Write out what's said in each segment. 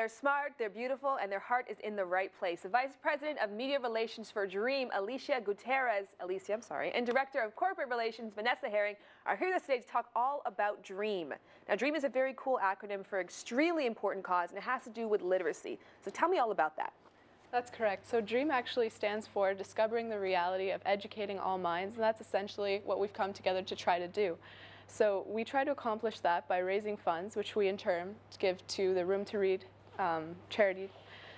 They're smart, they're beautiful, and their heart is in the right place. The Vice President of Media Relations for Dream, Alicia, and Director of Corporate Relations, Vanessa are here today to talk all about Dream. Now, Dream is a very cool acronym for extremely important cause, and it has to do with literacy. So tell me all about that. That's correct. So DREAM actually stands for Discovering the Reality of Educating All Minds, and that's essentially what we've come together to try to do. So we try to accomplish that by raising funds, which we in turn give to the Room to Read charity,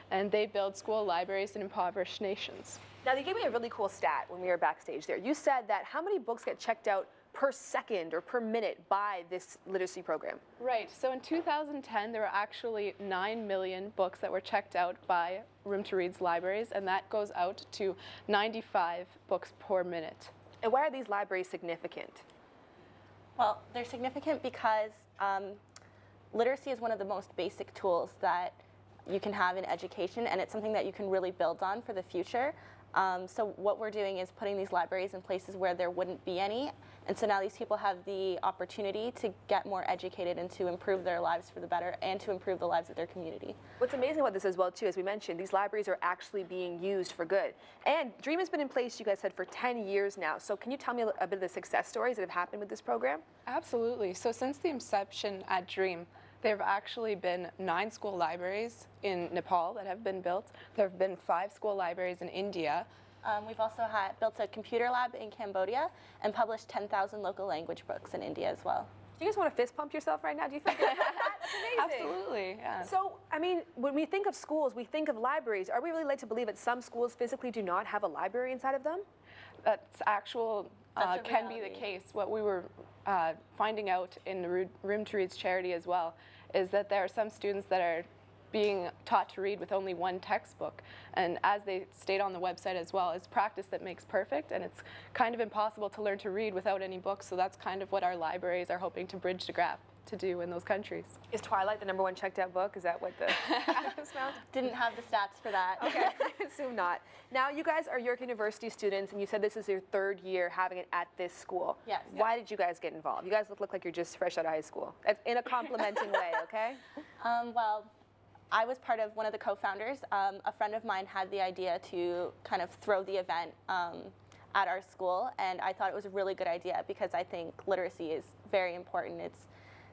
and they build school libraries in impoverished nations. Now, you gave me a really cool stat when we were backstage there. You said that how many books get checked out per second or per minute by this literacy program? Right. So in 2010, there were actually 9 million books that were checked out by Room to Read's libraries, and that goes out to 95 books per minute. And why are these libraries significant? Well, they're significant because literacy is one of the most basic tools that you can have in education, and it's something that you can really build on for the future. So what we're doing is putting these libraries in places where there wouldn't be any, and so now these people have the opportunity to get more educated and to improve their lives for the better and to improve the lives of their community. What's amazing about this as well, too, as we mentioned, these libraries are actually being used for good. And Dream has been in place, you guys said, for 10 years now. So can you tell me a bit of the success stories that have happened with this program? Absolutely. So since the inception at Dream, there have actually been 9 school libraries in Nepal that have been built. There have been 5 school libraries in India. We've also built a computer lab in Cambodia and published 10,000 local language books in India as well. Do you guys want to fist pump yourself right now? Do you think that? That's amazing. Absolutely, yeah. So, I mean, when we think of schools, we think of libraries. Are we really led to believe that some schools physically do not have a library inside of them? That's can be the case. What we were finding out in the Room to Read's charity as well is that there are some students that are being taught to read with only one textbook, and as they state on the website as well, it's practice that makes perfect, and it's kind of impossible to learn to read without any books, so that's kind of what our libraries are hoping to bridge the gap to do in those countries. Is Twilight the #1 checked out book? Is that what the found? Didn't have the stats for that. Okay, I assume not. Now, you guys are York University students, and you said this is your 3rd year having it at this school. Yes. Why did you guys get involved? You guys look like you're just fresh out of high school, in a complimenting way, okay? Well, I was part of one of the co-founders. A friend of mine had the idea to kind of throw the event at our school, and I thought it was a really good idea because I think literacy is very important. It's,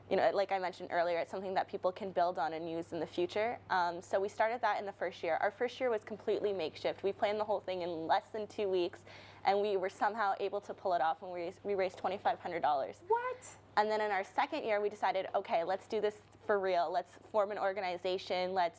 you know, like I mentioned earlier, it's something that people can build on and use in the future. So we started that in the first year. Our first year was completely makeshift. We planned the whole thing in less than 2 weeks, and we were somehow able to pull it off, and we raised $2,500. What? And then in our second year, we decided, okay, let's do this for real. Let's form an organization. Let's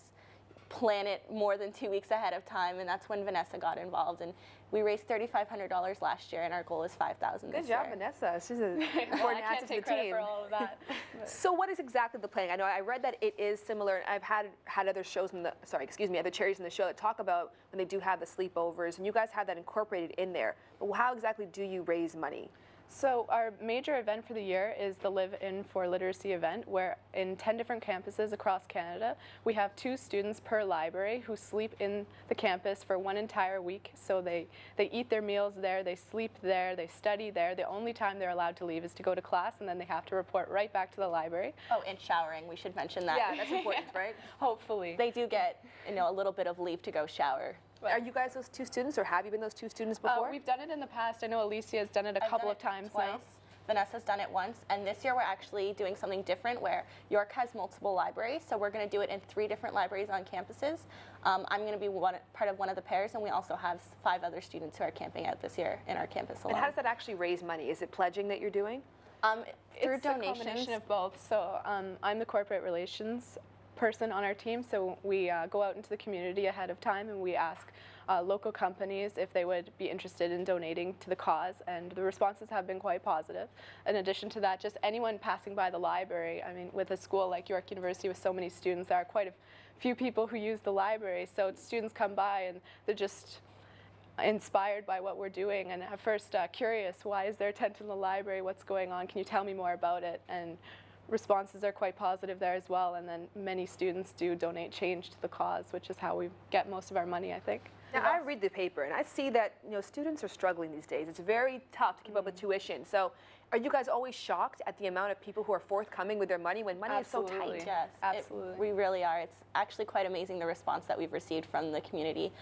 plan it more than 2 weeks ahead of time. And that's when Vanessa got involved. And we raised $3,500 last year, and our goal is $5,000 this year. Good job, Vanessa. She's an important asset to the team. I can't take credit for all of that. So what is exactly the plan? I know I read that it is similar. I've had other shows other charities in the show that talk about when they do have the sleepovers, and you guys have that incorporated in there. But how exactly do you raise money? So our major event for the year is the Live In for Literacy event, where in 10 different campuses across Canada, we have 2 students per library who sleep in the campus for 1 entire week. So they eat their meals there, they sleep there, they study there. The only time they're allowed to leave is to go to class, and then they have to report right back to the library. Oh, and showering, we should mention that. Yeah, that's important, right? Hopefully. They do get, a little bit of leave to go shower. Are you guys those 2 students, or have you been those 2 students before? We've done it in the past. I know Alicia has done it a couple of times twice. now. Vanessa's done it once, and this year we're actually doing something different where York has multiple libraries, so we're going to do it in 3 different libraries on campuses. I'm going to be part of one of the pairs, and we also have 5 other students who are camping out this year in our campus alone. And how does that actually raise money? Is it pledging that you're doing? Through It's donations. a combination of both. So I'm the corporate relations person on our team, so we go out into the community ahead of time, and we ask local companies if they would be interested in donating to the cause, and the responses have been quite positive. In addition to that, just anyone passing by the library, I mean, with a school like York University with so many students, there are quite a few people who use the library, so students come by and they're just inspired by what we're doing, and at first curious, why is there a tent in the library, what's going on, can you tell me more about it? And responses are quite positive there as well. And then many students do donate change to the cause, which is how we get most of our money, I think. Now, I read the paper and I see that students are struggling these days. It's very tough to keep up with tuition. So, are you guys always shocked at the amount of people who are forthcoming with their money when money is so tight? Yes, absolutely. We really are. It's actually quite amazing the response that we've received from the community.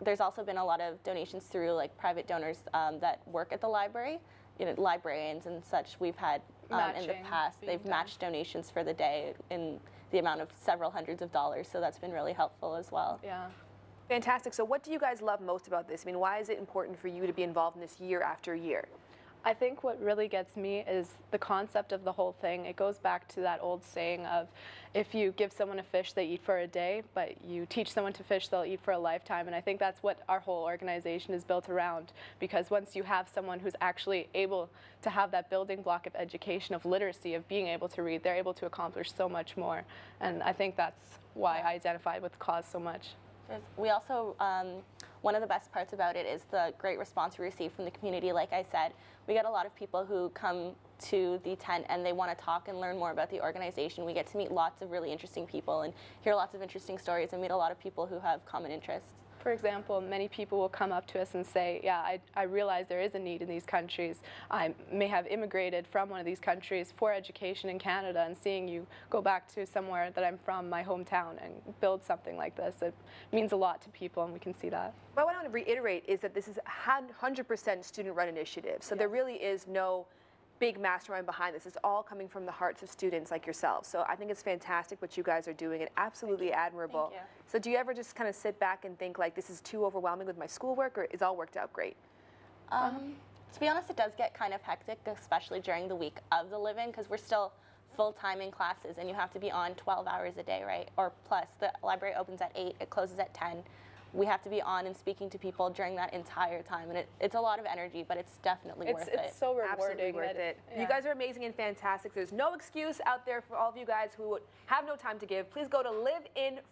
There's also been a lot of donations through like private donors that work at the library, librarians and such. We've had in the past. They've matched donations for the day in the amount of several hundreds of dollars. So that's been really helpful as well. Yeah. Fantastic. So what do you guys love most about this? I mean, why is it important for you to be involved in this year after year? I think what really gets me is the concept of the whole thing. It goes back to that old saying of, if you give someone a fish, they eat for a day, but you teach someone to fish, they'll eat for a lifetime. And I think that's what our whole organization is built around, because once you have someone who's actually able to have that building block of education, of literacy, of being able to read, they're able to accomplish so much more. And I think that's why I identified with the cause so much. We also, one of the best parts about it is the great response we receive from the community. Like I said, we get a lot of people who come to the tent and they want to talk and learn more about the organization. We get to meet lots of really interesting people and hear lots of interesting stories and meet a lot of people who have common interests. For example, many people will come up to us and say, yeah, I realize there is a need in these countries. I may have immigrated from one of these countries for education in Canada, and seeing you go back to somewhere that I'm from, my hometown, and build something like this, it means a lot to people, and we can see that. What I want to reiterate is that this is a 100% student-run initiative, so there really is no big mastermind behind this. It's all coming from the hearts of students like yourselves. So I think it's fantastic what you guys are doing and absolutely admirable. Thank you. So do you ever just kind of sit back and think like, this is too overwhelming with my schoolwork, or is all worked out great? To be honest, it does get kind of hectic, especially during the week of the live-in, because we're still full-time in classes and you have to be on 12 hours a day, right? Or plus, the library opens at 8, it closes at 10. We have to be on and speaking to people during that entire time, and it's a lot of energy, but it's definitely worth it. It's so rewarding. Absolutely worth it. Yeah. You guys are amazing and fantastic. There's no excuse out there for all of you guys who have no time to give. Please go to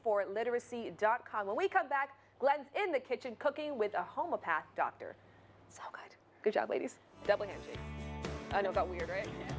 liveinforliteracy.com. When we come back, Glenn's in the kitchen cooking with a homeopath doctor. So good. Good job, ladies. Double handshake. I know it got weird, right? Yeah.